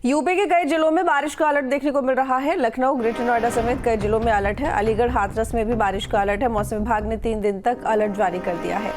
UP के कई जिलों में बारिश का अलर्ट देखने को मिल रहा है। लखनऊ, ग्रेटर नोएडा समेत कई जिलों में अलर्ट है। अलीगढ़, हाथरस में भी बारिश का अलर्ट है। मौसम विभाग ने 3 दिन तक अलर्ट जारी कर दिया है।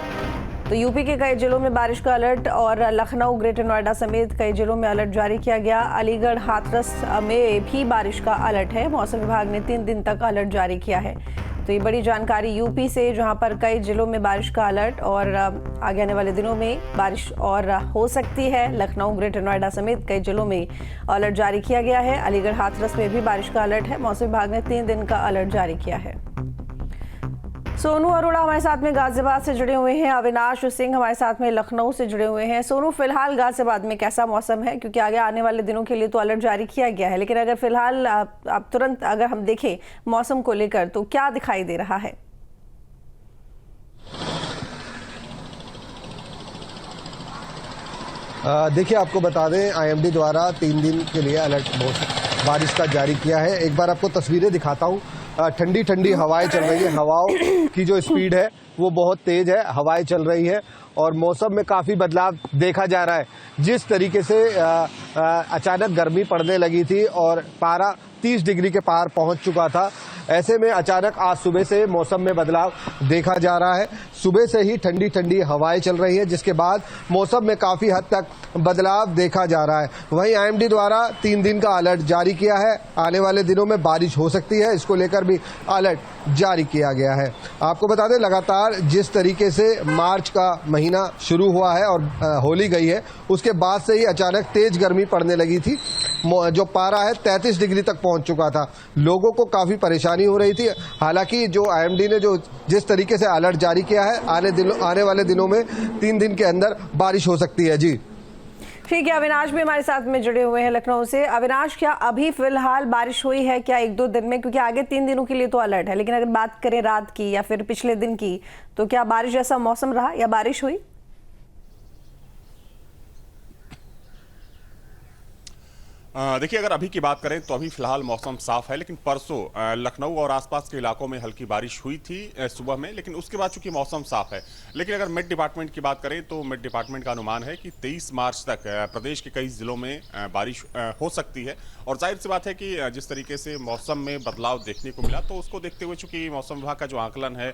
तो यूपी के कई जिलों में बारिश का अलर्ट और लखनऊ, ग्रेटर नोएडा समेत कई जिलों में अलर्ट जारी किया गया। अलीगढ़, हाथरस में भी बारिश का अलर्ट है। मौसम विभाग ने 3 दिन तक अलर्ट जारी किया है। तो ये बड़ी जानकारी यूपी से, जहां पर कई जिलों में बारिश का अलर्ट और आगे आने वाले दिनों में बारिश और हो सकती है। लखनऊ, ग्रेटर नोएडा समेत कई जिलों में अलर्ट जारी किया गया है। अलीगढ़, हाथरस में भी बारिश का अलर्ट है। मौसम विभाग ने 3 दिन का अलर्ट जारी किया है। सोनू अरोड़ा हमारे साथ में गाजियाबाद से जुड़े हुए हैं। अविनाश सिंह हमारे साथ में लखनऊ से जुड़े हुए हैं। सोनू, फिलहाल गाजियाबाद में कैसा मौसम है, क्योंकि आगे आने वाले दिनों के लिए तो अलर्ट जारी किया गया है, लेकिन अगर फिलहाल अब तुरंत अगर हम देखें मौसम को लेकर तो क्या दिखाई दे रहा है? देखिए, आपको बता दें, आईएमडी द्वारा 3 दिन के लिए अलर्ट बारिश का जारी किया है। एक बार आपको तस्वीरें दिखाता हूँ। ठंडी ठंडी हवाएं चल रही है। हवाओं की जो स्पीड है वो बहुत तेज है। हवाएं चल रही है और मौसम में काफ़ी बदलाव देखा जा रहा है। जिस तरीके से अचानक गर्मी पड़ने लगी थी और पारा 30 डिग्री के पार पहुंच चुका था, ऐसे में अचानक आज सुबह से मौसम में बदलाव देखा जा रहा है। सुबह से ही ठंडी ठंडी हवाएं चल रही है, जिसके बाद मौसम में काफ़ी हद तक बदलाव देखा जा रहा है। वहीं आईएमडी द्वारा 3 दिन का अलर्ट जारी किया है। आने वाले दिनों में बारिश हो सकती है, इसको लेकर भी अलर्ट जारी किया गया है। आपको बता दें, लगातार जिस तरीके से मार्च का महीना शुरू हुआ है और होली गई है, उसके बाद से ही अचानक तेज गर्मी पड़ने लगी थी। जो पारा है 33 डिग्री तक पहुंच चुका था। लोगों को काफ़ी परेशानी हो रही थी। हालांकि जो आईएमडी ने जिस तरीके से अलर्ट जारी किया है, आने वाले दिनों में 3 दिन के अंदर बारिश हो सकती है। जी ठीक है, अविनाश भी हमारे साथ में जुड़े हुए हैं लखनऊ से। अविनाश, क्या अभी फिलहाल बारिश हुई है क्या 1-2 दिन में? क्योंकि आगे 3 दिनों के लिए तो अलर्ट है, लेकिन अगर बात करें रात की या फिर पिछले दिन की, तो क्या बारिश जैसा मौसम रहा या बारिश हुई? देखिए, अगर अभी की बात करें तो अभी फिलहाल मौसम साफ है, लेकिन परसों लखनऊ और आसपास के इलाकों में हल्की बारिश हुई थी सुबह में, लेकिन उसके बाद चूंकि मौसम साफ है। लेकिन अगर मेट डिपार्टमेंट की बात करें तो मेट डिपार्टमेंट का अनुमान है कि 23 मार्च तक प्रदेश के कई जिलों में बारिश हो सकती है। और जाहिर सी बात है कि जिस तरीके से मौसम में बदलाव देखने को मिला, तो उसको देखते हुए चूंकि मौसम विभाग का जो आकलन है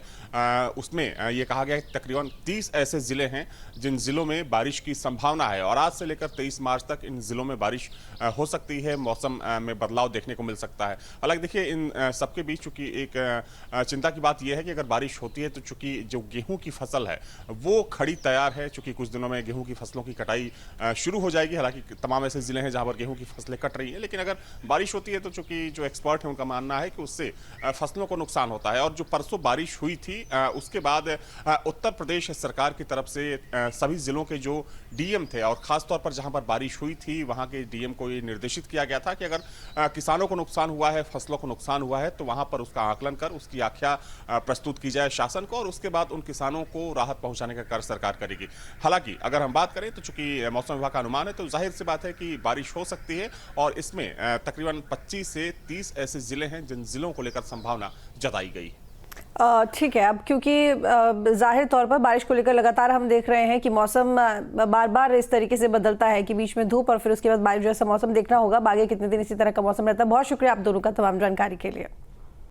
उसमें ये कहा गया है कि तकरीबन 30 ऐसे जिले हैं जिन जिलों में बारिश की संभावना है, और आज से लेकर 23 मार्च तक इन जिलों में बारिश हो सकती है। मौसम में बदलाव देखने को मिल सकता है। हालांकि देखिए, इन सबके बीच चूंकि एक चिंता की बात यह है कि अगर बारिश होती है तो चूंकि जो गेहूं की फसल है वो खड़ी तैयार है। चूंकि कुछ दिनों में गेहूं की फसलों की कटाई शुरू हो जाएगी। हालांकि तमाम ऐसे जिले हैं जहां पर गेहूं की फसलें कट रही हैं, लेकिन अगर बारिश होती है तो चूंकि जो एक्सपर्ट है उनका मानना है कि उससे फसलों को नुकसान होता है। और जो परसों बारिश हुई थी, उसके बाद उत्तर प्रदेश सरकार की तरफ से सभी जिलों के जो डीएम थे, और खासतौर पर जहां पर बारिश हुई थी वहां के डीएम को ये निर्देशित किया गया था कि अगर किसानों को नुकसान हुआ है, फसलों को नुकसान हुआ है, तो वहां पर उसका आकलन कर उसकी आख्या प्रस्तुत की जाए शासन को, और उसके बाद उन किसानों को राहत पहुंचाने का कार्य सरकार करेगी। हालांकि अगर हम बात करें तो चूंकि मौसम विभाग का अनुमान है, तो जाहिर सी बात है कि बारिश हो सकती है, और इसमें तकरीबन 25 से 30 ऐसे जिले हैं जिन जिलों को लेकर संभावना जताई गई। ठीक है, अब क्योंकि जाहिर तौर पर बारिश को लेकर लगातार हम देख रहे हैं कि मौसम बार बार इस तरीके से बदलता है कि बीच में धूप और फिर उसके बाद बारिश जैसा मौसम देखना होगा। आगे कितने दिन इसी तरह का मौसम रहता है। बहुत शुक्रिया आप दोनों का तमाम जानकारी के लिए।